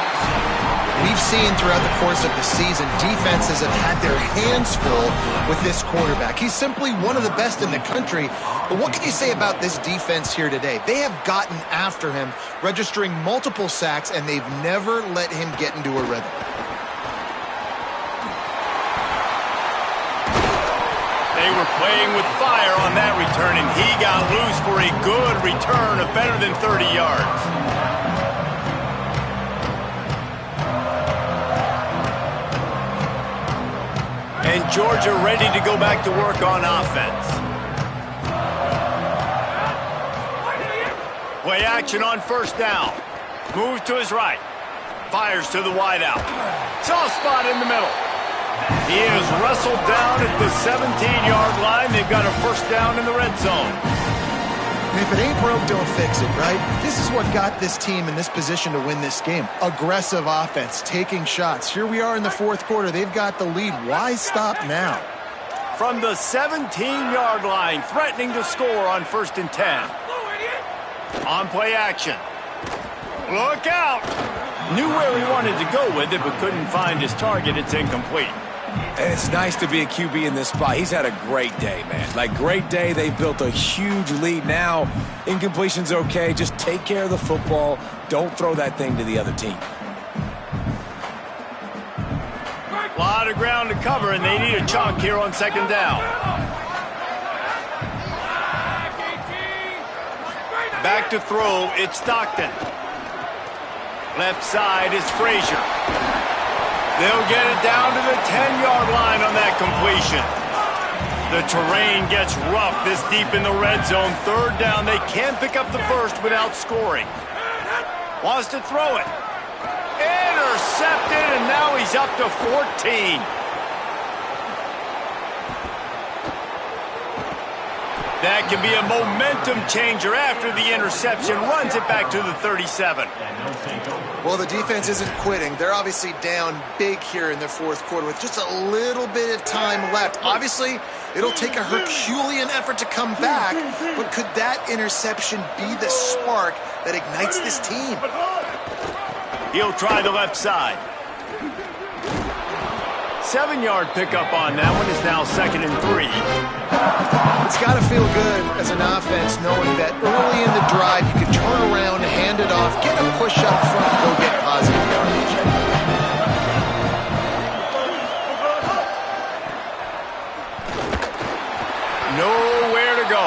We've seen throughout the course of the season, defenses have had their hands full with this quarterback. He's simply one of the best in the country. But what can you say about this defense here today? They have gotten after him, registering multiple sacks, and they've never let him get into a rhythm. They were playing with fire on that return, and he got loose for a good return of better than 30 yards. And Georgia ready to go back to work on offense. Play action on first down. Moves to his right. Fires to the wideout. Soft spot in the middle. He is wrestled down at the 17-yard line. They've got a first down in the red zone. And if it ain't broke, don't fix it, right? This is what got this team in this position to win this game. Aggressive offense, taking shots. Here we are in the fourth quarter. They've got the lead. Why stop now? From the 17-yard line, threatening to score on 1st and 10. On play action. Look out! Knew where he wanted to go with it, but couldn't find his target. It's incomplete. And it's nice to be a QB in this spot. He's had a great day, man. Like, great day. They've built a huge lead now. Incompletion's okay. Just take care of the football. Don't throw that thing to the other team. A lot of ground to cover, and they need a chunk here on second down. Back to throw, it's Stockton. Left side is Frazier. They'll get it down to the 10-yard line on that completion. The terrain gets rough this deep in the red zone. Third down, they can't pick up the first without scoring. Wants to throw it. Intercepted, and now he's up to 14. That can be a momentum changer after the interception. Runs it back to the 37. Well, the defense isn't quitting. They're obviously down big here in the fourth quarter with just a little bit of time left. Obviously, it'll take a Herculean effort to come back, but could that interception be the spark that ignites this team? He'll try the left side. 7-yard pickup on that one is now 2nd and 3. It's got to feel good as an offense knowing that early in the drive you can turn around, hand it off, get a push up front, go get positive yardage. Nowhere to go.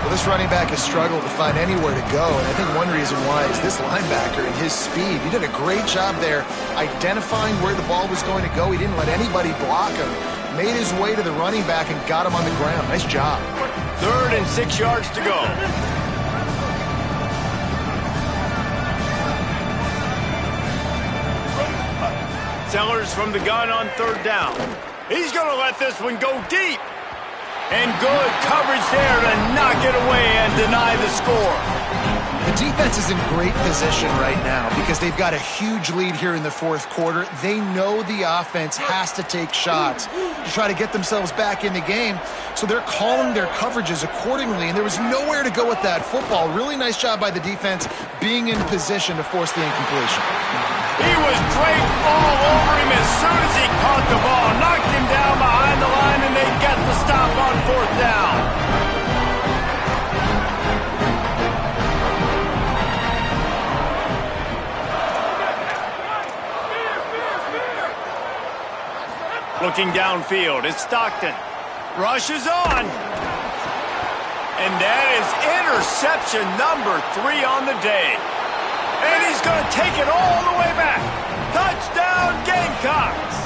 Well, this running back has struggled to find anywhere to go, and I think one reason why is this linebacker and his speed. He did a great job there identifying where the ball was going to go. He didn't let anybody block him. Made his way to the running back and got him on the ground. Nice job. 3rd and 6 yards to go. Sellers from the gun on 3rd down. He's going to let this one go deep. And good coverage there to knock it away and deny the score. The defense is in great position right now because they've got a huge lead here in the fourth quarter. They know the offense has to take shots to try to get themselves back in the game, so they're calling their coverages accordingly, and there was nowhere to go with that football. Really nice job by the defense being in position to force the incompletion. He was draped all over him as soon as he caught the ball. Knocked him down behind the line, and they get the stop on 4th down. Looking downfield, it's Stockton. Rushes on. And that is interception number 3 on the day. And he's going to take it all the way back. Touchdown, Gamecocks.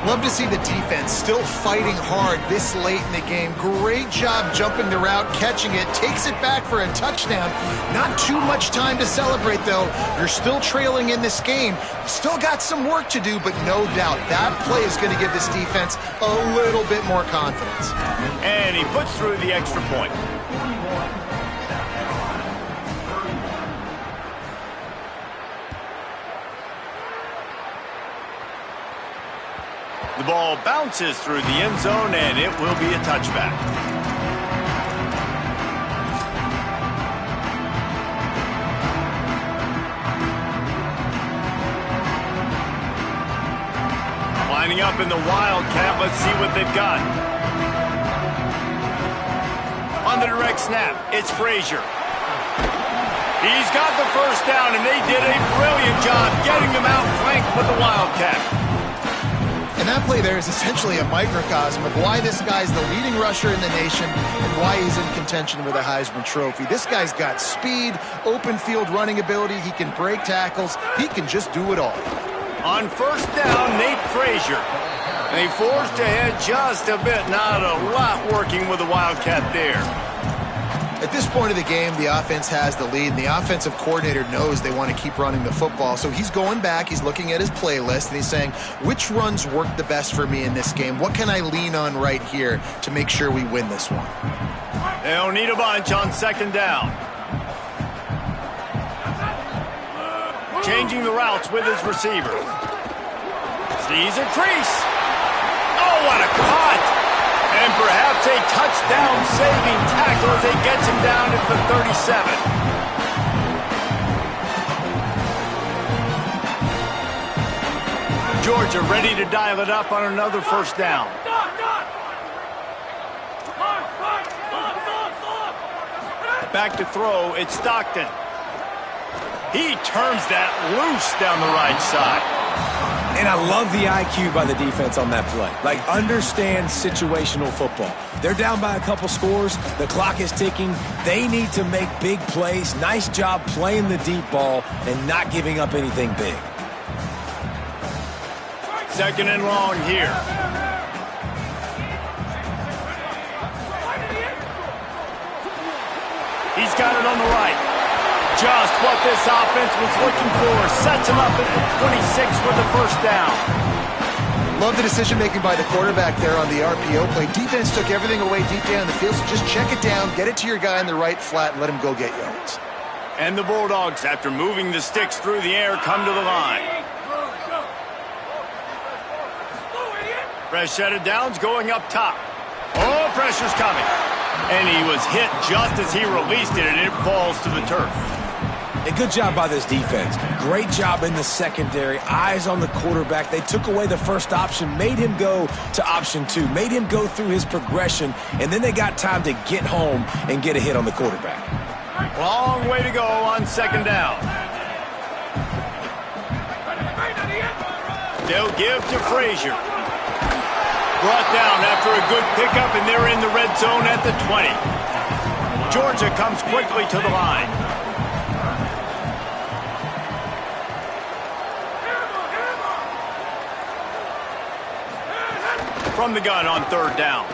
Love to see the defense still fighting hard this late in the game. Great job jumping the route, catching it, takes it back for a touchdown. Not too much time to celebrate, though. You're still trailing in this game. Still got some work to do, but no doubt that play is going to give this defense a little bit more confidence. And he puts through the extra point. The ball bounces through the end zone, and it will be a touchback. Lining up in the Wildcat, let's see what they've got. On the direct snap, it's Frazier. He's got the first down, and they did a brilliant job getting them out flanked with the Wildcat. And that play there is essentially a microcosm of why this guy's the leading rusher in the nation and why he's in contention with a Heisman Trophy. This guy's got speed, open field running ability. He can break tackles. He can just do it all. On first down, Nate Frazier. They forced ahead just a bit. Not a lot working with the Wildcat there. At this point of the game, the offense has the lead, and the offensive coordinator knows they want to keep running the football. So he's going back, he's looking at his playlist, and he's saying, which runs work the best for me in this game? What can I lean on right here to make sure we win this one? They'll need a bunch on second down. Changing the routes with his receiver. Sees a crease. Oh, what a cut! And perhaps a touchdown-saving tackle as he gets him down at the 37. Georgia ready to dial it up on another first down. Back to throw, it's Stockton. He turns that loose down the right side. And I love the IQ by the defense on that play. Like, understand situational football. They're down by a couple scores. The clock is ticking. They need to make big plays. Nice job playing the deep ball and not giving up anything big. Second and long here. He's got it on the right. Just what this offense was looking for. Sets him up at the 26 with the first down. Love the decision-making by the quarterback there on the RPO play. Defense took everything away deep down the field, so just check it down, get it to your guy in the right flat, and let him go get yards. And the Bulldogs, after moving the sticks through the air, come to the line. Fresh set of downs going up top. Oh, pressure's coming. And he was hit just as he released it, and it falls to the turf. A good job by this defense. Great job in the secondary. Eyes on the quarterback. They took away the first option, made him go to option 2, made him go through his progression, and then they got time to get home and get a hit on the quarterback. Long way to go on second down. They'll give to Frazier. Brought down after a good pickup, and they're in the red zone at the 20. Georgia comes quickly to the line. From the gun on third down.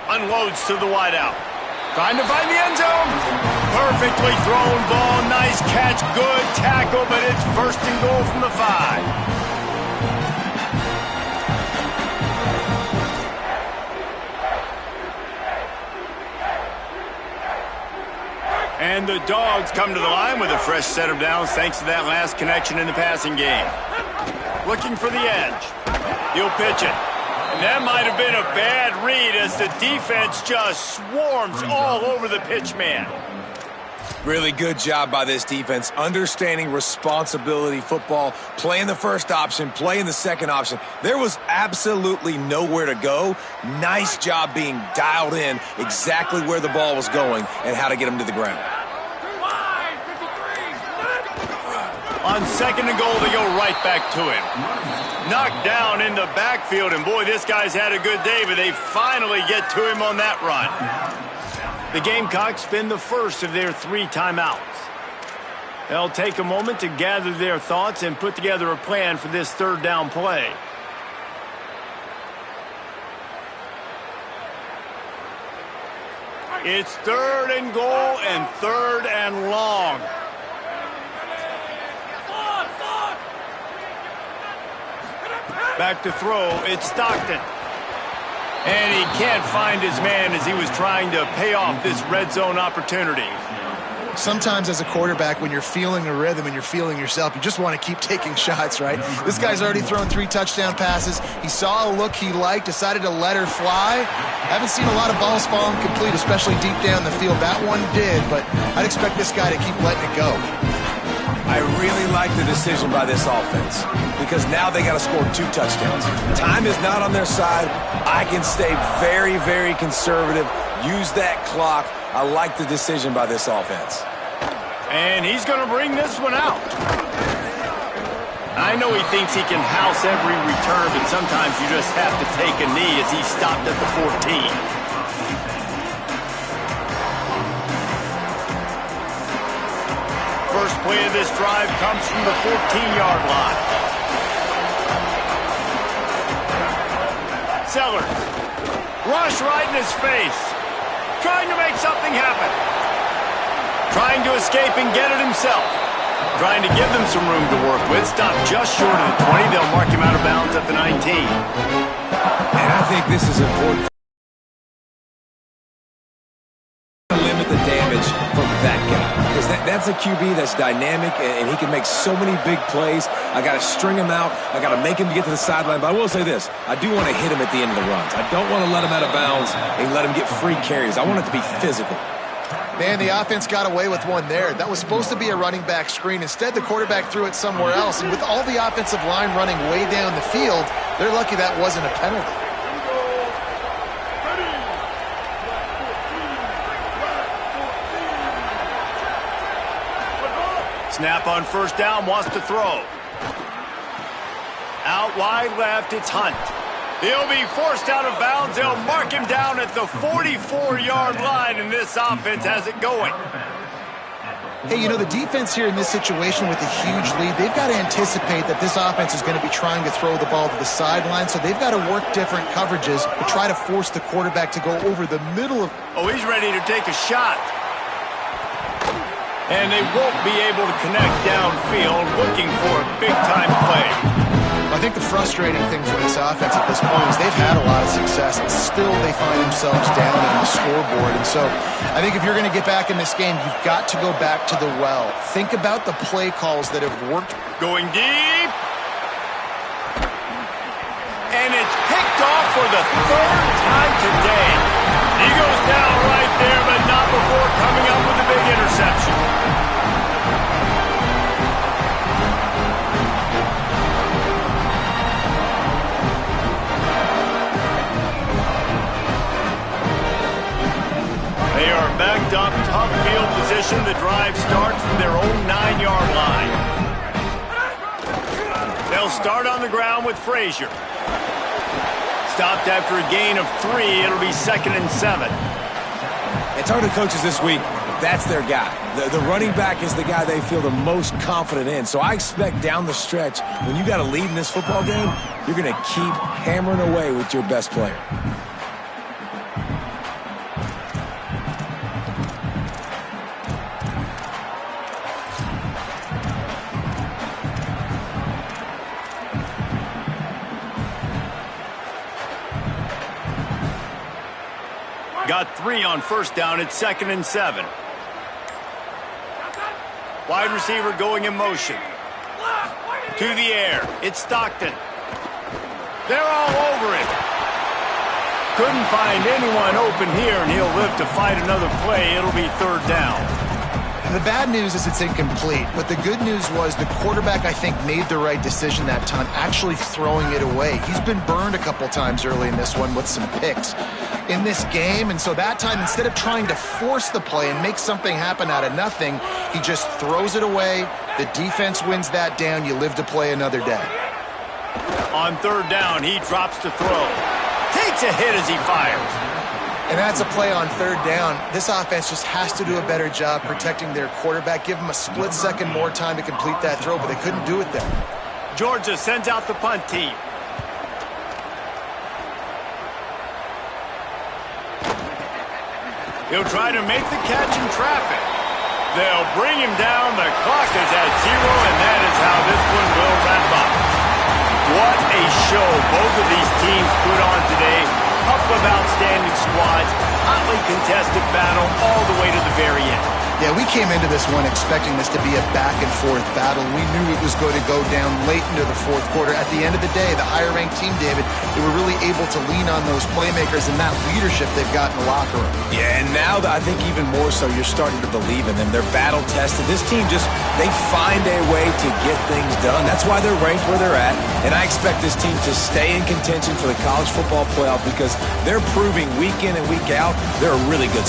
Unloads to the wideout. Trying to find the end zone. Perfectly thrown ball. Nice catch. Good tackle, but it's first and goal from the 5. And the Dogs come to the line with a fresh set of downs thanks to that last connection in the passing game. Looking for the edge. He'll pitch it. And that might have been a bad read as the defense just swarms all over the pitch man. Really good job by this defense, understanding responsibility football, playing the first option, playing the second option. There was absolutely nowhere to go. Nice job being dialed in exactly where the ball was going and how to get him to the ground. On second and goal, they go right back to him. Knocked down in the backfield, and boy, this guy's had a good day, but they finally get to him on that run. The Gamecocks spend the first of their 3 timeouts. They'll take a moment to gather their thoughts and put together a plan for this third down play. It's 3rd and goal and 3rd and long. Back to throw, it's Stockton. And he can't find his man as he was trying to pay off this red zone opportunity. Sometimes as a quarterback, when you're feeling a rhythm and you're feeling yourself, you just want to keep taking shots, right? This guy's already thrown 3 touchdown passes. He saw a look he liked, decided to let her fly. Haven't seen a lot of balls fall incomplete, especially deep down the field. That one did, but I'd expect this guy to keep letting it go. I really like the decision by this offense because now they got to score 2 touchdowns. Time is not on their side. I can stay very, very conservative, use that clock. I like the decision by this offense. And he's going to bring this one out. I know he thinks he can house every return, but sometimes you just have to take a knee as he stopped at the 14. First play of this drive comes from the 14-yard line. Sellers. Rush right in his face. Trying to make something happen. Trying to escape and get it himself. Trying to give them some room to work with. Stopped just short of the 20. They'll mark him out of bounds at the 19. And I think this is important. Limit the damage from that guy. Because that's a QB that's dynamic, and he can make so many big plays. I got to string him out. I got to make him get to the sideline. But I will say this. I do want to hit him at the end of the runs. I don't want to let him out of bounds and let him get free carries. I want it to be physical. Man, the offense got away with one there. That was supposed to be a running back screen. Instead, the quarterback threw it somewhere else. And with all the offensive line running way down the field, they're lucky that wasn't a penalty. Snap on first down, wants to throw. Out wide left, it's Hunt. He'll be forced out of bounds. They'll mark him down at the 44-yard line, and this offense has it going. Hey, you know, the defense here in this situation with a huge lead, they've got to anticipate that this offense is going to be trying to throw the ball to the sideline, so they've got to work different coverages to try to force the quarterback to go over the middle of... Oh, he's ready to take a shot. And they won't be able to connect downfield, looking for a big-time play. I think the frustrating thing for this offense at this point is they've had a lot of success, and still they find themselves down on the scoreboard. And so I think if you're going to get back in this game, you've got to go back to the well. Think about the play calls that have worked. Going deep. And it's picked off for the 3rd time today. He goes down right there, but not before coming up with a big interception. They are backed up, tough field position. The drive starts from their own 9-yard line. They'll start on the ground with Frazier. Stopped after a gain of 3. It'll be 2nd and 7. And talking to coaches this week, that's their guy. The running back is the guy they feel the most confident in. So I expect down the stretch, when you got a lead in this football game, you're going to keep hammering away with your best player. Got 3 on first down. It's 2nd and 7. Wide receiver going in motion. To the air. It's Stockton. They're all over it. Couldn't find anyone open here, and he'll live to fight another play. It'll be 3rd down. The bad news is it's incomplete, but the good news was the quarterback, I think, made the right decision that time, actually throwing it away. He's been burned a couple times early in this one with some picks in this game, and so that time, instead of trying to force the play and make something happen out of nothing, he just throws it away. The defense wins that down. You live to play another day. On 3rd down, he drops to throw. Takes a hit as he fires. And that's a play on 3rd down. This offense just has to do a better job protecting their quarterback. Give him a split second more time to complete that throw, but they couldn't do it there. Georgia sends out the punt team. He'll try to make the catch in traffic. They'll bring him down. The clock is at 0, and that is how this one will wrap up. What a show both of these teams put on today. Couple of outstanding squads, hotly contested battle all the way to the very end. Yeah, we came into this one expecting this to be a back-and-forth battle. We knew it was going to go down late into the fourth quarter. At the end of the day, the higher-ranked team, David, they were really able to lean on those playmakers and that leadership they've got in the locker room. Yeah, and now I think even more so, you're starting to believe in them. They're battle-tested. This team they find a way to get things done. That's why they're ranked where they're at. And I expect this team to stay in contention for the college football playoff because they're proving week in and week out they're a really good